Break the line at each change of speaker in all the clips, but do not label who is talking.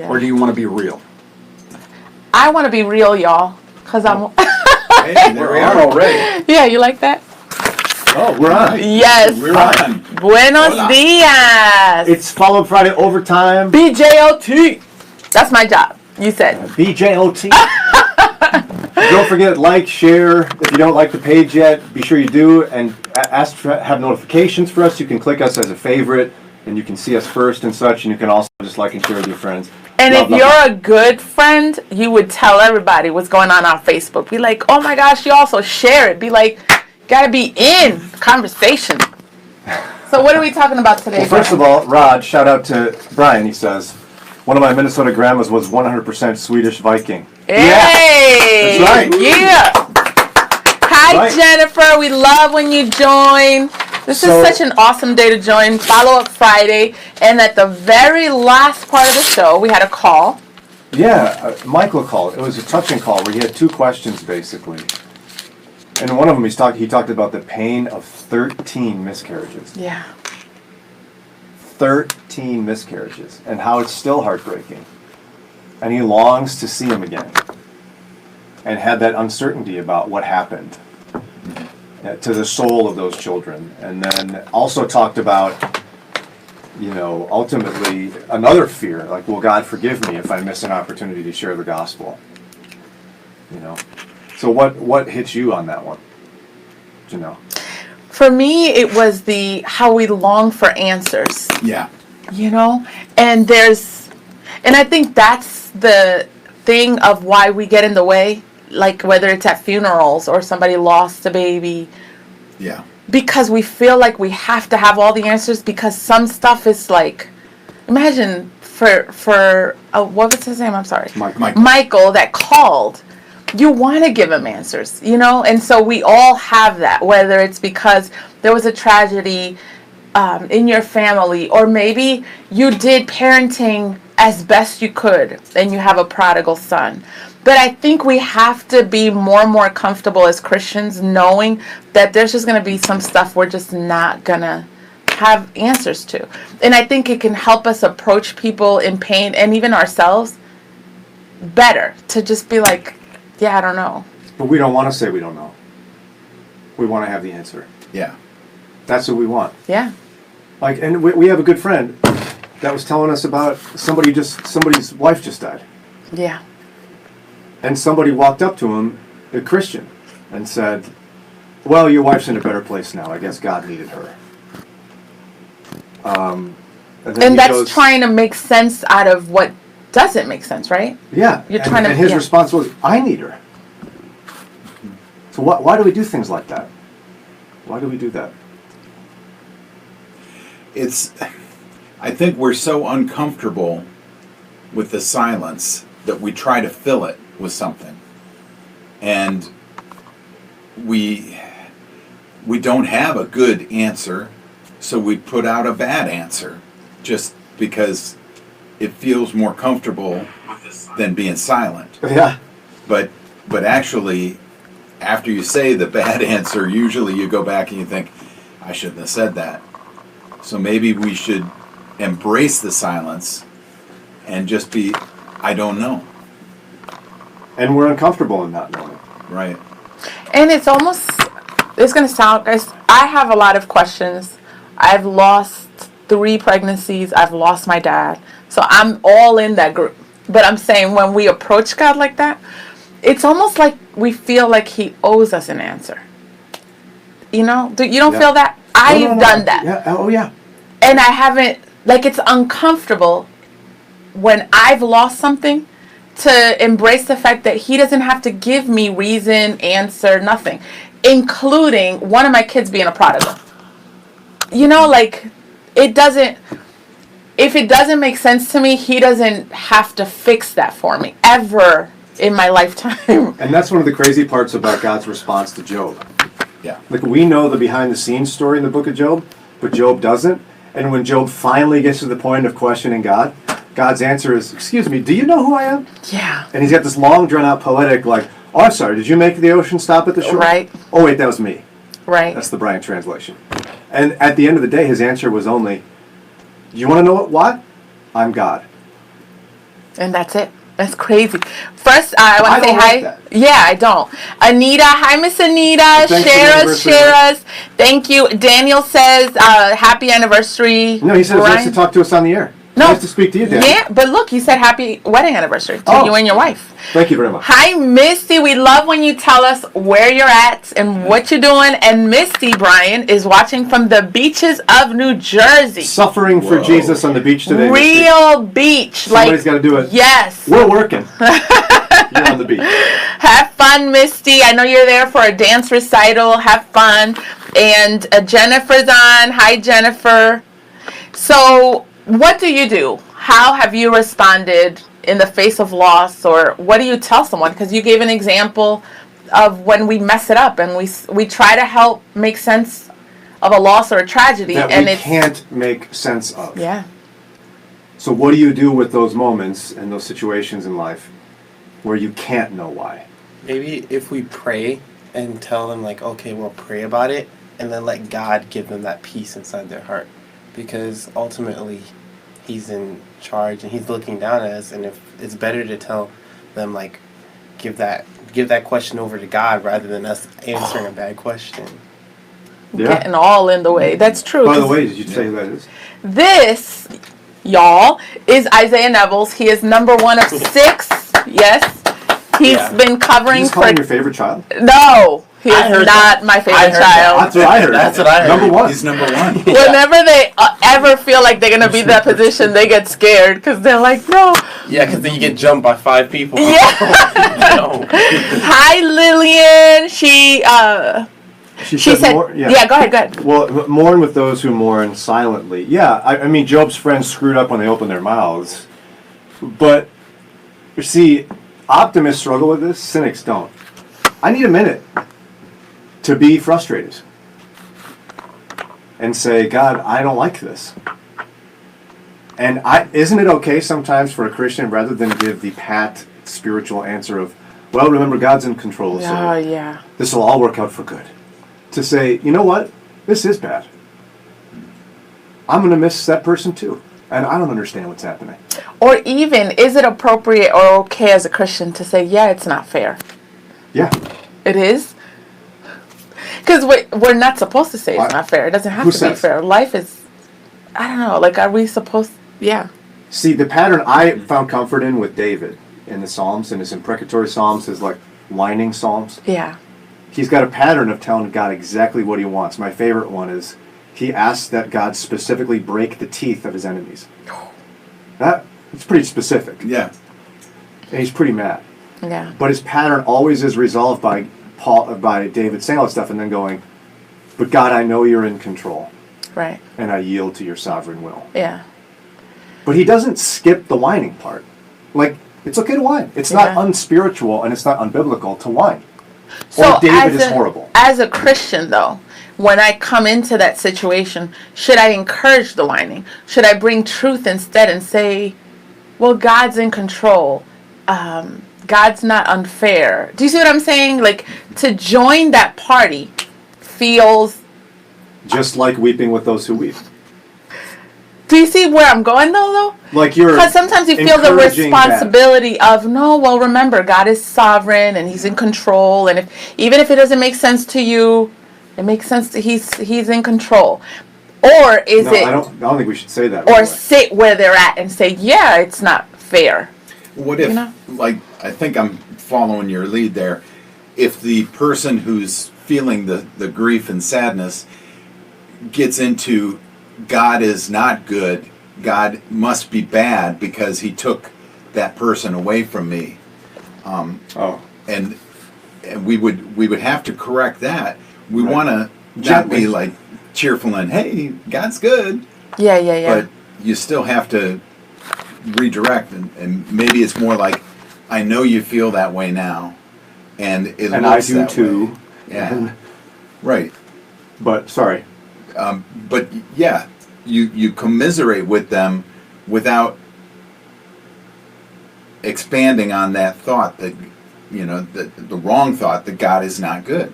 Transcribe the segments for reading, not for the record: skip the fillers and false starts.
Or do you want to be real?
I want to be real, y'all, because I'm...
Hey, there we are already.
Yeah, you like that?
Oh, we're on.
Yes.
We're on.
Buenos dias.
It's Follow Friday overtime.
BJOT. That's my job. You said.
BJOT. Don't forget, like, share. If you don't like the page yet, be sure you do. And ask to have notifications for us. You can click us as a favorite, and you can see us first and such. And you can also just like and share with your friends.
And if you're a good friend, you would tell everybody what's going on Facebook. Be like, oh my gosh, you also share it. Be like, gotta be in conversation. So what are we talking about today?
Well, first of all, Rod, shout out to Brian. He says, one of my Minnesota grandmas was 100% Swedish Viking.
Hey!
Yeah, that's right.
Yeah. Hi,
Right.
Jennifer. We love when you join. This is such an awesome day to join Follow Up Friday. And at the very last part of the show, we had a call.
Yeah, Michael called. It was a touching call where he had two questions, basically. And one of them, he talked about the pain of 13 miscarriages.
Yeah.
13 miscarriages, and how it's still heartbreaking. And he longs to see him again. And had that uncertainty about what happened to the soul of those children. And then also talked about, ultimately another fear, like, will God forgive me if I miss an opportunity to share the gospel? So what hits you on that one? Do you know?
For me, it was how we long for answers.
Yeah.
And I think that's the thing of why we get in the way, like whether it's at funerals or somebody lost a baby.
Yeah.
Because we feel like we have to have all the answers, because some stuff is like, imagine for what was his name? I'm sorry. Michael that called. You want to give him answers, and so we all have that, whether it's because there was a tragedy in your family, or maybe you did parenting as best you could and you have a prodigal son. But I think we have to be more and more comfortable as Christians knowing that there's just going to be some stuff we're just not going to have answers to. And I think it can help us approach people in pain, and even ourselves, better, to just be like, yeah, I don't know.
But we don't want to say we don't know. We want to have the answer.
Yeah.
That's what we want.
Yeah.
And we have a good friend that was telling us about somebody's wife just died.
Yeah.
And somebody walked up to him, a Christian, and said, well, your wife's in a better place now. I guess God needed her. And
that's trying to make sense out of what doesn't make sense, right?
Yeah. And his response was, I need her. So why do we do things like that? Why do we do that?
I think we're so uncomfortable with the silence that we try to fill it with something. And we don't have a good answer, so we put out a bad answer just because it feels more comfortable than being silent.
Yeah.
But actually, after you say the bad answer, usually you go back and you think, I shouldn't have said that. So maybe we should embrace the silence and just be, I don't know.
And we're uncomfortable in not knowing.
Right.
And it's going to sound, guys, I have a lot of questions. I've lost 3 pregnancies. I've lost my dad. So I'm all in that group. But I'm saying when we approach God like that, it's almost like we feel like he owes us an answer. You don't feel that? I've done that.
Yeah. Oh, yeah.
And I haven't, it's uncomfortable when I've lost something to embrace the fact that he doesn't have to give me reason, answer, nothing, including one of my kids being a prodigal. If it doesn't make sense to me, he doesn't have to fix that for me ever in my lifetime.
And that's one of the crazy parts about God's response to Job.
Yeah.
We know the behind-the-scenes story in the book of Job, but Job doesn't. And when Job finally gets to the point of questioning God, God's answer is, excuse me, do you know who I am?
Yeah.
And he's got this long, drawn-out poetic, oh, I'm sorry, did you make the ocean stop at the shore?
Right.
Oh, wait, that was me.
Right.
That's the Brian translation. And at the end of the day, his answer was only, you want to know what? I'm God.
And that's it. That's crazy. First, I want to say
don't
hi.
like that.
Yeah, I don't. Anita, hi, Miss Anita.
Thanks for the
Share
anniversary.
us. Thank you. Daniel says, happy anniversary.
No, he said it's nice to
Brian.
talk to us on the air.
No.
Nice to speak to you, Dan.
Yeah, but look, he said happy wedding anniversary to
Oh.
you and your wife.
Thank you very much.
Hi, Misty. We love when you tell us where you're at and what you're doing. And Misty, Brian, is watching from the beaches of New Jersey.
Suffering for
Whoa.
Jesus on the beach today. Misty.
Real beach.
Somebody's got to do it.
Yes.
We're working. You're on the beach.
Have fun, Misty. I know you're there for a dance recital. Have fun. And Jennifer's on. Hi, Jennifer. So, what do you do? How have you responded in the face of loss, or what do you tell someone? Because you gave an example of when we mess it up and we try to help make sense of a loss or a tragedy,
That
and
we
it's
can't make sense of.
yeah.
So what do you do with those moments and those situations in life where you can't know why?
Maybe if we pray and tell them, like, okay, we'll pray about it, and then let God give them that peace inside their heart. Because ultimately, He's in charge and He's looking down at us, and if it's better to tell them, like, give that question over to God rather than us answering a bad question.
Getting all in the way. That's true.
By the way, did you say who that is?
This, y'all, is Isaiah Neville's. He is number 1 of 6. Yes. He's
Yeah.
been covering
Is this calling your favorite child?
No, he
I
is
heard
not
that.
my
I
favorite
heard that.
child.
That's what I heard.
That's what I heard.
Number 1.
He's number 1.
Whenever they ever feel like they're going to be in that position, they get scared because they're like, no.
Yeah, because then you get jumped by 5 people.
Yeah.
No.
Hi, Lillian. She said,
more,
yeah, go ahead.
Well, mourn with those who mourn silently. Yeah, I mean, Job's friends screwed up when they opened their mouths. But, you see, optimists struggle with this, cynics don't. I need a minute to be frustrated and say, God, I don't like this. And isn't it okay sometimes for a Christian, rather than give the pat spiritual answer of, well, remember, God's in control, so
Oh, yeah.
this will all work out for good, to say, you know what, this is bad. I'm going to miss that person too, and I don't understand what's happening.
Or even, is it appropriate or okay as a Christian to say, yeah, it's not fair?
Yeah.
It is? Because we're not supposed to say it's not fair. It doesn't have
Who
to be
says?
fair. Life is, I don't know, like, are we supposed, yeah.
See, the pattern I found comfort in with David in the Psalms, and his imprecatory Psalms, his like whining Psalms.
Yeah.
He's got a pattern of telling God exactly what he wants. My favorite one is he asks that God specifically break the teeth of his enemies. It's pretty specific.
Yeah.
And he's pretty mad.
Yeah.
But his pattern always is resolved by David saying all that stuff and then going, but God, I know you're in control,
Right.
and I yield to your sovereign will.
Yeah.
But he doesn't skip the whining part. Like, it's okay to whine. It's not unspiritual and it's not unbiblical to whine.
So
or David is horrible.
As a Christian, though, when I come into that situation, should I encourage the whining? Should I bring truth instead and say, well, God's in control. God's not unfair. Do you see what I'm saying? Like, to join that party feels...
Just like weeping with those who weep.
Do you see where I'm going, though?
Like you're
Because sometimes you feel the
encouraging
responsibility of, no, well, remember, God is sovereign and He's in control. And even if it doesn't make sense to you, it makes sense that He's in control. Or is
No,
it...
I don't think we should say that.
Or
right away.
sit where they're at and say, yeah, it's not fair.
What if,
You know?
like, I think I'm following your lead there. If the person who's feeling the grief and sadness gets into God is not good, God must be bad because He took that person away from me, and we would have to correct that. We
Right.
want to not be like cheerful and hey, God's good.
Yeah.
But you still have to redirect, and maybe it's more like, I know you feel that way now, and it
And I
looks
do
that
too.
way. Yeah,
And-
right.
but sorry.
But yeah, you commiserate with them without expanding on that thought that, the wrong thought that God is not good.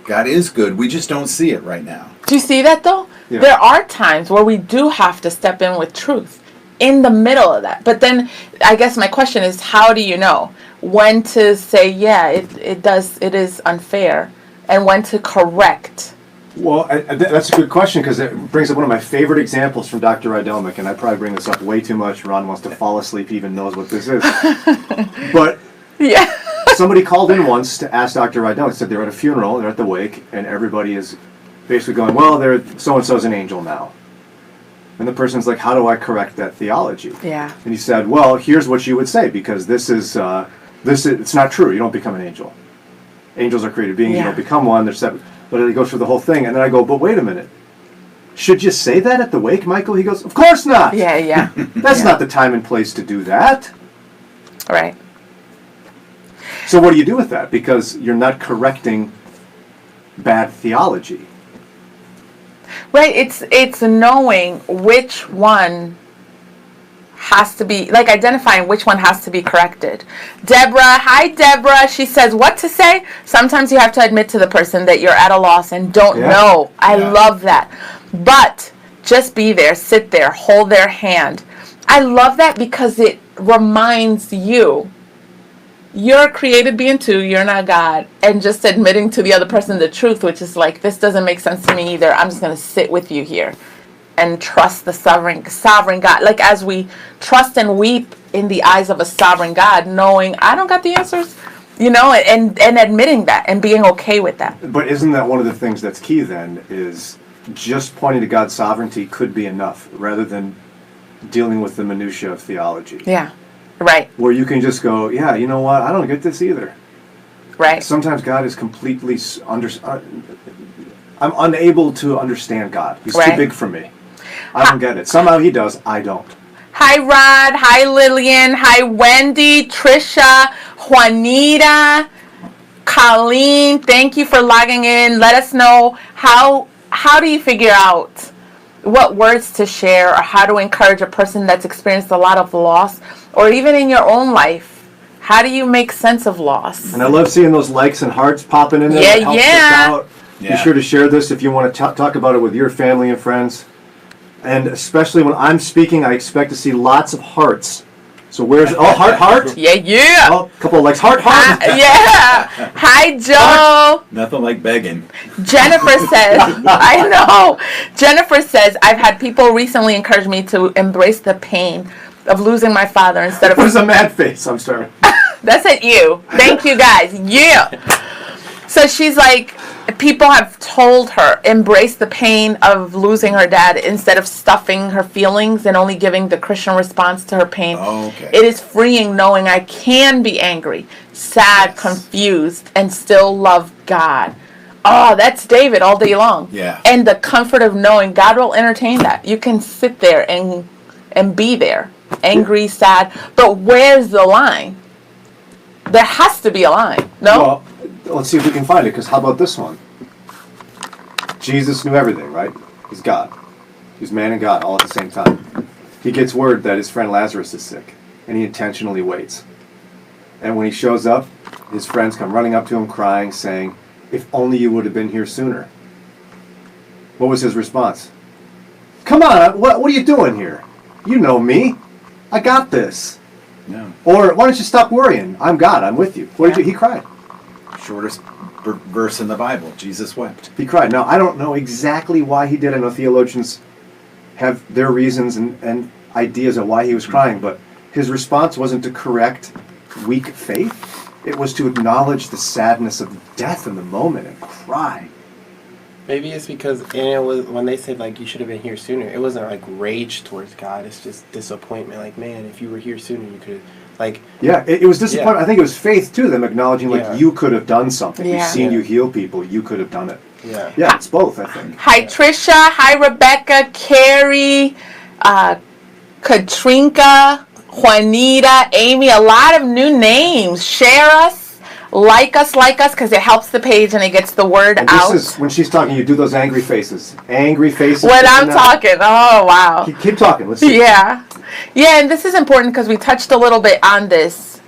God is good. We just don't see it right now.
Do you see that, though?
Yeah.
There are times where we do have to step in with truth. in the middle of that. But then I guess my question is, how do you know when to say, yeah, it is unfair, and when to correct?
Well, that's a good question, because it brings up one of my favorite examples from Dr. Rydelmick, and I probably bring this up way too much. Ron wants to fall asleep, he even knows what this is. But
Yeah.
somebody called in once to ask Dr. Rydelmick, said they're at a funeral, they're at the wake, and everybody is basically going, well, so-and-so's an angel now. And the person's like, how do I correct that theology?
Yeah.
And he said, well, here's what you would say, because this is it's not true. You don't become an angel. Angels are created beings.
Yeah.
You don't become one. They're separate. But he goes through the whole thing, and then I go, but wait a minute. Should you say that at the wake, Michael? He goes, of course not.
Yeah.
That's not the time and place to do that.
Right.
So what do you do with that? Because you're not correcting bad theology.
Right. It's knowing which one has to be, like, identifying which one has to be corrected. Hi Deborah. She says what to say. Sometimes you have to admit to the person that you're at a loss and don't know. I love that. But just be there, sit there, hold their hand. I love that because it reminds you, you're a created being too, you're not God. And just admitting to the other person the truth, which is like, this doesn't make sense to me either. I'm just going to sit with you here and trust the sovereign God. Like, as we trust and weep in the eyes of a sovereign God, knowing I don't got the answers, and admitting that and being okay with that.
But isn't that one of the things that's key then, is just pointing to God's sovereignty could be enough, rather than dealing with the minutiae of theology.
Yeah, right.
Where you can just go, yeah, you know what, I don't get this either.
Right.
Sometimes God is completely I'm unable to understand God. He's too big for me. I don't get it. Somehow he does. I don't.
Hi, Rod. Hi, Lillian. Hi, Wendy, Trisha, Juanita, Colleen. Thank you for logging in. Let us know how do you figure out what words to share, or how to encourage a person that's experienced a lot of loss, or even in your own life. How do you make sense of loss?
And I love seeing those likes and hearts popping in there.
Yeah,
it helps us out. Be sure to share this if you want to talk about it with your family and friends. And especially when I'm speaking, I expect to see lots of hearts. So where's heart?
Yeah.
Oh, a couple of likes, heart.
Yeah. Hi, Joe.
Nothing like begging.
Jennifer says, I know. Jennifer says, I've had people recently encourage me to embrace the pain of losing my father instead of.
There's a mad face. I'm sorry.
That's at you. Thank you, guys. Yeah. So she's like, people have told her, embrace the pain of losing her dad instead of stuffing her feelings and only giving the Christian response to her pain.
Oh, okay.
It is freeing knowing I can be angry, sad, confused, and still love God. Oh, that's David all day long.
Yeah.
And the comfort of knowing God will entertain that. You can sit there and be there, angry, sad. But where's the line? There has to be a line. No?
Well, let's see if we can find it, because how about this one? Jesus knew everything, right? He's God. He's man and God all at the same time. He gets word that his friend Lazarus is sick, and he intentionally waits. And when he shows up, his friends come running up to him crying, saying, if only you would have been here sooner. What was his response? Come on, what are you doing here? You know me. I got this.
No.
Or why don't you stop worrying? I'm God, I'm with you. What did you? He cried.
Shortest verse in the Bible. Jesus wept.
He cried. Now, I don't know exactly why he did. I know theologians have their reasons and ideas of why he was crying, but his response wasn't to correct weak faith. It was to acknowledge the sadness of death in the moment and cry.
Maybe it's because, and it was when they said, like, you should have been here sooner, it wasn't like rage towards God. It's just disappointment. Like, man, if you were here sooner, you could have, like.
Yeah, it was disappointment.
Yeah.
I think it was faith, too, them acknowledging, like, you could have done something.
Yeah.
We've seen you heal people. You could have done it.
Yeah.
Yeah, it's both, I think.
Hi, Trisha. Hi, Rebecca, Carrie, Katrinka, Juanita, Amy. A lot of new names. Share us. Like us, because it helps the page and it gets the word
And
out.
this is, when she's talking, you do those angry faces. Angry faces.
When I'm talking. Oh, wow.
Keep talking. Let's see.
Yeah, and this is important because we touched a little bit on this.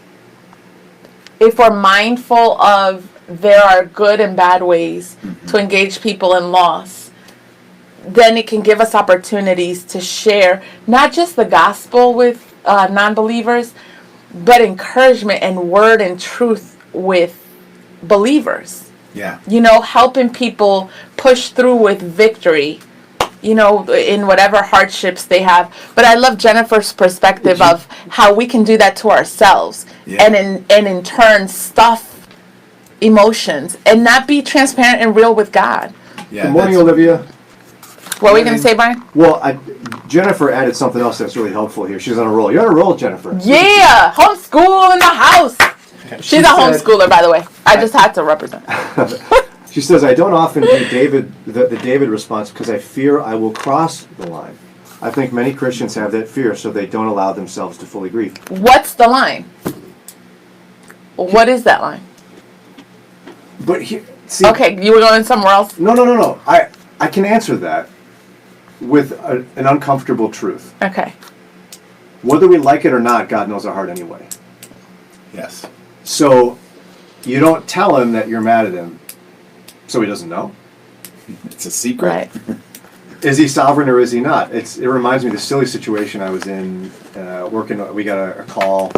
If we're mindful of there are good and bad ways to engage people in loss, then it can give us opportunities to share not just the gospel with non-believers, but encouragement and word and truth with believers.
Yeah.
You know, helping people push through with victory, you know, in whatever hardships they have. But I love Jennifer's perspective of how we can do that to ourselves, and in turn stuff emotions and not be transparent and real with God.
Yeah,
Good morning, Olivia.
What were we going to say, Brian?
Well, Jennifer added something else that's really helpful here. She's on a roll. You're on a roll, Jennifer.
Yeah, homeschool in the house. She's a homeschooler, by the way. I just had to represent.
She says, I don't often do the David response because I fear I will cross the line. I think many Christians have that fear, so they don't allow themselves to fully grieve.
What's the line? What is that line?
But see,
okay, you were going somewhere else?
No. I can answer that with an uncomfortable truth.
Okay.
Whether we like it or not, God knows our heart anyway.
Yes.
So you don't tell him that you're mad at him, so he doesn't know.
It's a secret.
Right.
Is he sovereign or is he not? It reminds me of the silly situation I was in working. We got a call.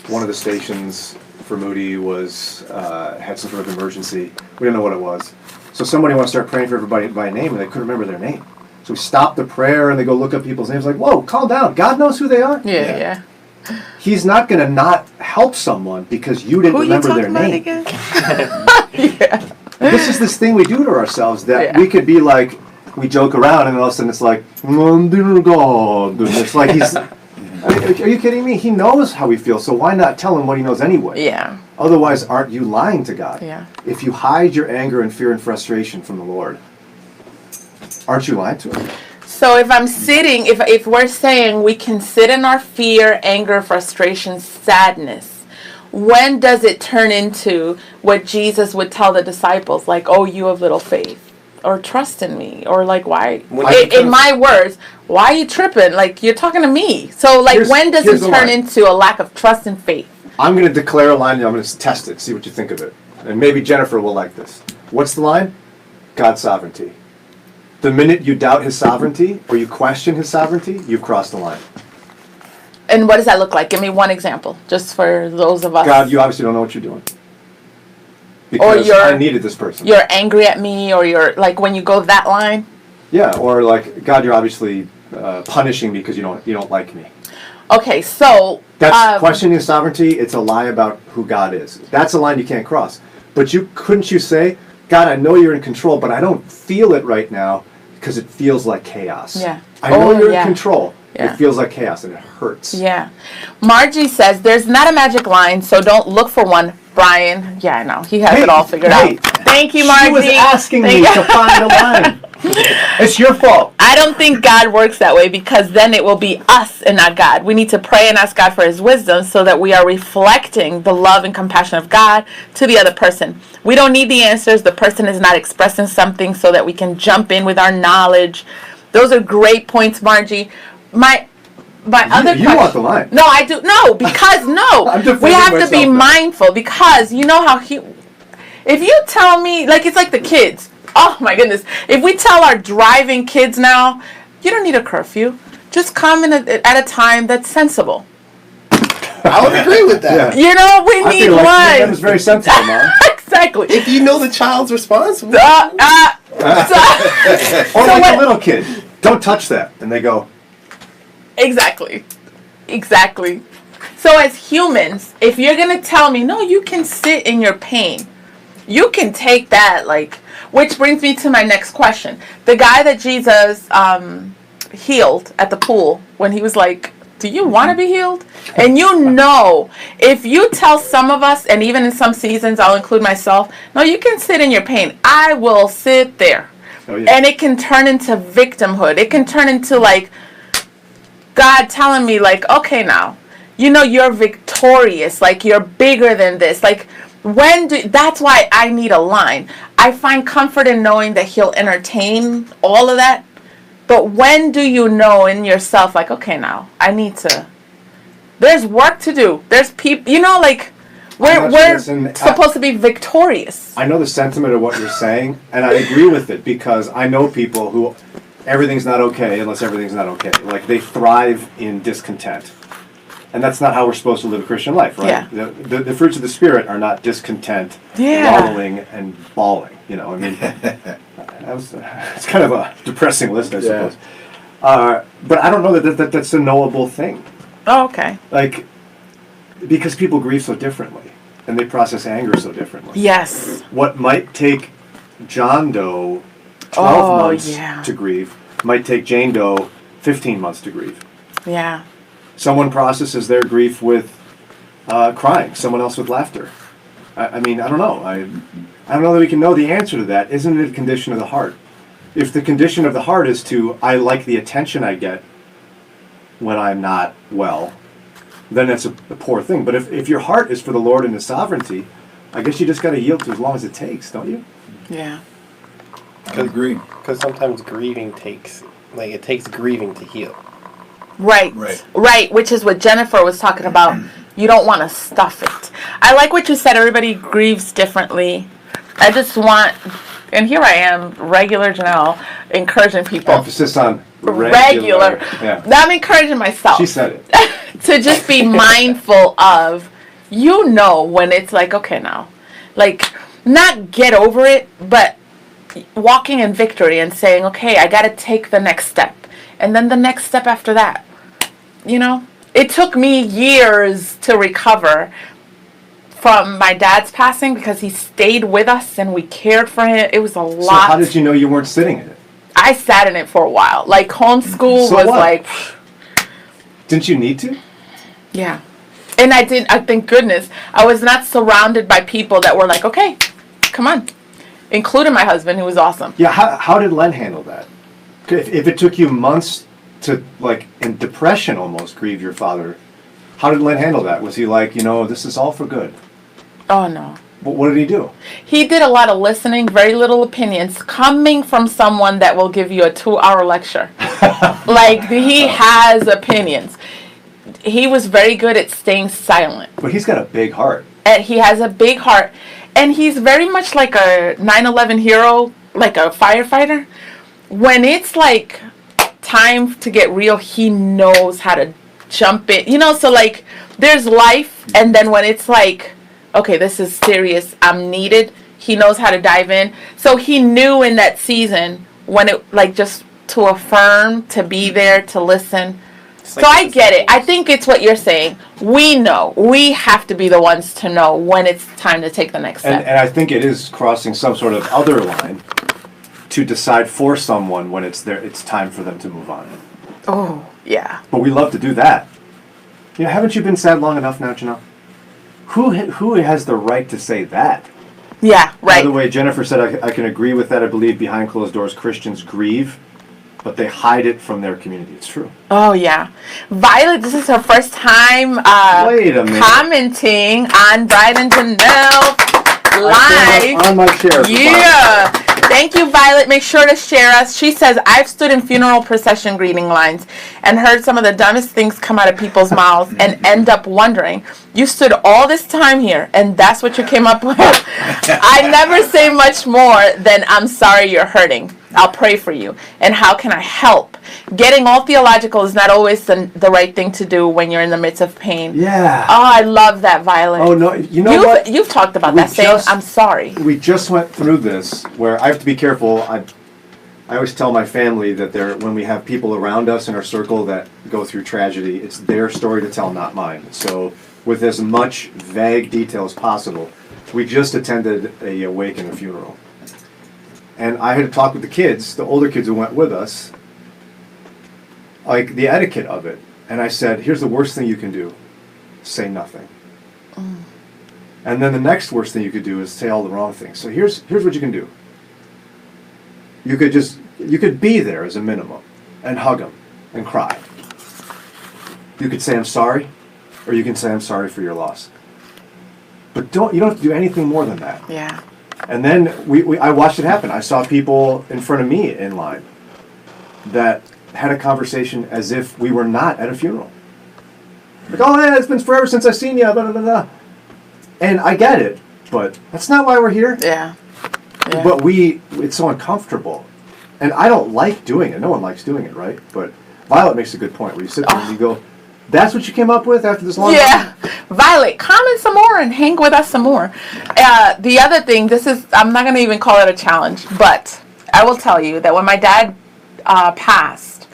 One of the stations for Moody had some sort of emergency. We didn't know what it was. So somebody wanted to start praying for everybody by name, and they couldn't remember their name. So we stopped the prayer, and they go look up people's names. Like, whoa, calm down. God knows who they are.
Yeah.
He's not going to not help someone because you didn't remember their name.
Who are you talking about again?
This is this thing we do to ourselves that we could be like, we joke around, and all of a sudden it's like, dear God. And it's like he's... I mean, are you kidding me? He knows how we feel, so why not tell him what he knows anyway?
Yeah.
Otherwise, aren't you lying to God?
Yeah.
If you hide your anger and fear and frustration from the Lord, aren't you lying to him?
So if I'm sitting, if we're saying we can sit in our fear, anger, frustration, sadness, when does it turn into what Jesus would tell the disciples, like, oh, you have little faith? Or trust in me, or like, why? In my words, why are you tripping? Like, you're talking to me. So, like, when does it turn into a lack of trust and faith?
I'm going to declare a line, and I'm going to test it, see what you think of it. And maybe Jennifer will like this. What's the line? God's sovereignty. The minute you doubt his sovereignty, or you question his sovereignty, you've crossed the line.
And what does that look like? Give me one example, just for those of us.
God, you obviously don't know what you're doing. Because I needed this person.
You're angry at me, or you're like when you go that line.
Yeah, or like, God, you're obviously punishing me because you don't like me.
Okay, so
that's questioning his sovereignty. It's a lie about who God is. That's a line you can't cross. But couldn't you say, God, I know you're in control, but I don't feel it right now because it feels like chaos.
Yeah.
I know you're in control. Yeah. It feels like chaos and it hurts.
Yeah. Margie says there's not a magic line, so don't look for one. Brian, yeah, I know. He has it all figured out. Thank you, Margie.
She was asking me to find a line. It's your fault.
I don't think God works that way because then it will be us and not God. We need to pray and ask God for his wisdom so that we are reflecting the love and compassion of God to the other person. We don't need the answers. The person is not expressing something so that we can jump in with our knowledge. Those are great points, Margie. My other question.
You want the line.
No, I do. No, because we have to be mindful because you know how if you tell me, like, it's like the kids. Oh my goodness. If we tell our driving kids now, you don't need a curfew. Just come in at a time that's sensible.
I would agree with that.
Yeah. You know, we need one.
That was very sensible, Mom.
Exactly.
If you know the child's response.
Or like a little kid. Don't touch that. And they go.
Exactly. So as humans, if you're going to tell me, no, you can sit in your pain. You can take that, like, which brings me to my next question. The guy that Jesus healed at the pool when he was like, do you want to be healed? And if you tell some of us, and even in some seasons, I'll include myself, no, you can sit in your pain. I will sit there. Oh, yeah. And it can turn into victimhood. It can turn into, like, God telling me, like, okay, now, you're victorious. Like, you're bigger than this. Like, that's why I need a line. I find comfort in knowing that he'll entertain all of that. But when do you know in yourself, like, okay, now, there's work to do. There's people, like, we're supposed to be victorious.
I know the sentiment of what you're saying, and I agree with it because I know people who everything's not okay unless everything's not okay. Like they thrive in discontent. And that's not how we're supposed to live a Christian life, right?
Yeah.
The fruits of the Spirit are not discontent,
Yeah.
waddling, and bawling. You know, I mean, it's kind of a depressing list, I suppose. But I don't know that that's a knowable thing.
Oh, okay.
Like, because people grieve so differently, and they process anger so differently.
Yes.
What might take John Doe 12 months
yeah.
to grieve might take Jane Doe 15 months to grieve.
Yeah.
Someone processes their grief with crying, someone else with laughter. I mean, I don't know. I don't know that we can know the answer to that. Isn't it a condition of the heart? If the condition of the heart is to, I like the attention I get when I'm not well, then that's a poor thing. But if your heart is for the Lord and His sovereignty, I guess you just got to yield to as long as it takes, don't you?
Yeah.
I agree.
Because sometimes grieving takes grieving to heal.
Right. Right, which is what Jennifer was talking about. You don't want to stuff it. I like what you said. Everybody grieves differently. I just want, and here I am, regular Janelle, encouraging people.
Emphasis on
regular.
Yeah.
I'm encouraging myself.
She said it.
To just be mindful of, when it's like, okay, now. Like, not get over it, but walking in victory and saying, okay, I got to take the next step. And then the next step after that. It took me years to recover from my dad's passing because he stayed with us and we cared for him. It was a lot.
So how did you know you weren't sitting in it?
I sat in it for a while. Like homeschool
So
was
what?
like.
Didn't you need to?
Yeah. And I thank goodness, I was not surrounded by people that were like, okay, come on. Including my husband, who was awesome.
Yeah, how did Len handle that? If it took you months to, like, in depression almost, grieve your father, how did Len handle that? Was he like, this is all for good?
Oh, no.
What did he do?
He did a lot of listening, very little opinions, coming from someone that will give you a 2-hour lecture. Like, he has opinions. He was very good at staying silent.
But he's got a big heart.
And he has a big heart. And he's very much like a 9/11 hero, like a firefighter. When it's like time to get real, he knows how to jump in. So like there's life, and then when it's like, okay, this is serious, I'm needed, he knows how to dive in. So he knew in that season when it, like, just to affirm, to be there, to listen. So I get it. I think it's what you're saying. We know. We have to be the ones to know when it's time to take the next step.
And I think it is crossing some sort of other line to decide for someone when it's time for them to move on.
Oh, yeah.
But we love to do that. Haven't you been sad long enough now, Janelle? Who has the right to say that?
Yeah, right.
By the way, Jennifer said, I can agree with that. I believe behind closed doors Christians grieve, but they hide it from their community. It's true.
Oh, yeah. Violet, this is her first time
Wait a minute.
commenting on Brian and Janelle live.
On my chair.
Yeah. Thank you, Violet. Make sure to share us. She says, I've stood in funeral procession greeting lines and heard some of the dumbest things come out of people's mouths and end up wondering, you stood all this time here and that's what you came up with? I never say much more than, I'm sorry you're hurting. I'll pray for you. And how can I help? Getting all theological is not always the right thing to do when you're in the midst of pain.
Yeah.
Oh, I love that, Violet.
Oh, no. You know what?
You've talked about that, saying, I'm sorry.
We just went through this where I have to be careful. I always tell my family that when we have people around us in our circle that go through tragedy, it's their story to tell, not mine. So with as much vague detail as possible, we just attended a wake and a funeral. And I had to talk with the kids, the older kids who went with us, like the etiquette of it. And I said, here's the worst thing you can do. Say nothing. And then the next worst thing you could do is say all the wrong things. So here's what you can do. You could be there as a minimum and hug them and cry. You could say, I'm sorry, or you can say, I'm sorry for your loss. But you don't have to do anything more than that.
Yeah.
And then I watched it happen. I saw people in front of me in line that had a conversation as if we were not at a funeral. Like, oh, yeah, it's been forever since I've seen you, blah, blah, blah, blah. And I get it, but that's not why we're here.
Yeah.
But it's so uncomfortable. And I don't like doing it. No one likes doing it, right? But Violet makes a good point where you sit there and you go, that's what you came up with after this long time?
Violet, comment some more and hang with us some more. The other thing, I'm not going to even call it a challenge, but I will tell you that when my dad passed,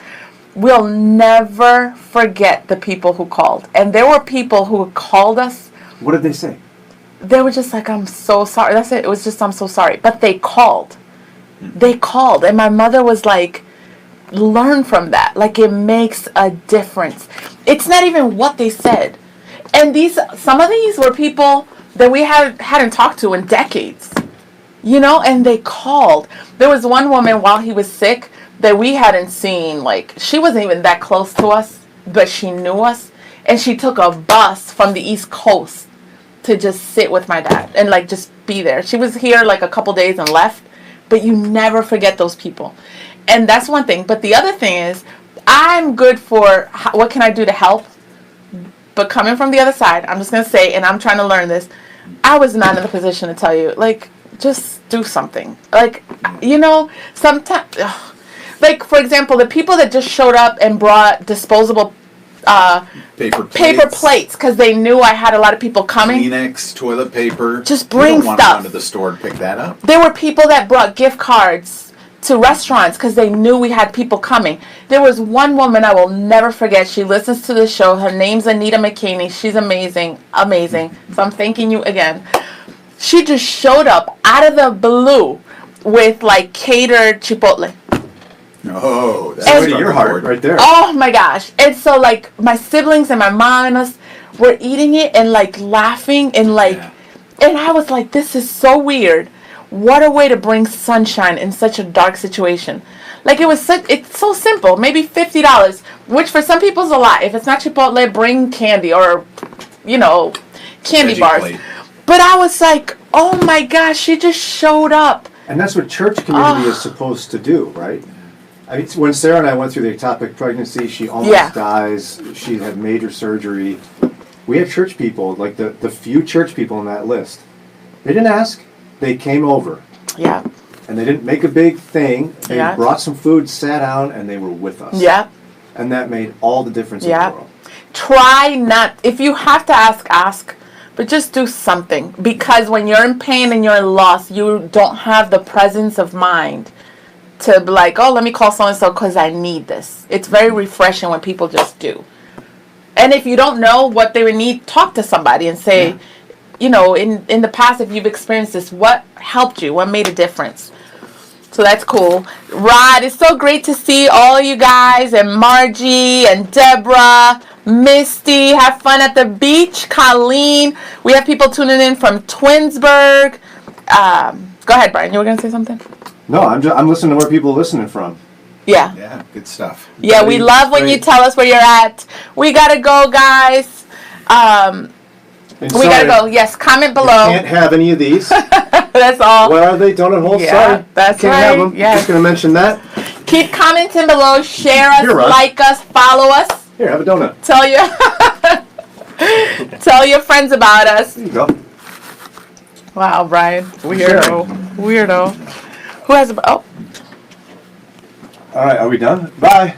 we'll never forget the people who called. And there were people who called us.
What did they say?
They were just like, I'm so sorry. That's it. It was just, I'm so sorry. But they called. They called. And my mother was like, learn from that. Like, it makes a difference. It's not even what they said. And some of these were people that we hadn't talked to in decades. You know, and they called. There was one woman while he was sick that we hadn't seen. Like, she wasn't even that close to us, but she knew us. And she took a bus from the East Coast to just sit with my dad and like just be there. She was here like a couple days and left, but you never forget those people. And that's one thing. But the other thing is, I'm good for what can I do to help? But coming from the other side, I'm just going to say, and I'm trying to learn this, I was not in the position to tell you, like, just do something. Like, you know, sometimes, like, for example, the people that just showed up and brought disposable paper plates because they knew I had a lot of people coming.
Kleenex, toilet paper.
Just bring
you don't
stuff.
Want to go to the store and pick that up.
There were people that brought gift cards to restaurants because they knew we had people coming. There was one woman I will never forget. She listens to the show. Her name's Anita McKinney. She's amazing. Amazing. So I'm thanking you again. She just showed up out of the blue with like catered Chipotle.
Oh, that's
right to your heart right there.
Oh my gosh. And so like my siblings and my mom and us were eating it and like laughing and like, and I was like, this is so weird. What a way to bring sunshine in such a dark situation. Like it's so simple. Maybe $50, which for some people is a lot. If it's not Chipotle, bring candy or, you know, candy
Veggie
bars.
plate.
But I was like, oh my gosh, she just showed up.
And that's what church community is supposed to do, right? I mean, when Sarah and I went through the ectopic pregnancy, she almost dies. She had major surgery. We have church people, like the few church people on that list. They didn't ask. They came over.
Yeah.
And they didn't make a big thing. They
Yeah.
brought some food, sat down, and they were with us.
Yeah.
And that made all the difference in the world.
Try not, if you have to ask, but just do something. Because when you're in pain and you're lost, you don't have the presence of mind to be like, oh, let me call so-and-so because I need this. It's very refreshing when people just do. And if you don't know what they would need, talk to somebody and say, you know, in the past, if you've experienced this, what helped you? What made a difference? So that's cool. Rod, it's so great to see all you guys, and Margie and Deborah, Misty. Have fun at the beach. Colleen. We have people tuning in from Twinsburg. Go ahead, Brian. You were going to say something?
No, I'm listening to where people are listening from.
Yeah.
Yeah, good stuff.
Yeah, we love when you tell us where you're at. We got to go, guys. We gotta go. Yes, comment below.
Can't have any of these.
That's all.
Where are they? Donut holes?
Yeah,
Sorry.
that's
Can't
right.
have them.
Yes.
Just going to mention that.
Keep commenting below. Share us,
Here, Russ.
like us, follow us.
Here, have a donut.
Tell your friends about us.
There you go.
Wow, Brian. Weirdo. Who has a... Oh.
All right, are we done? Bye.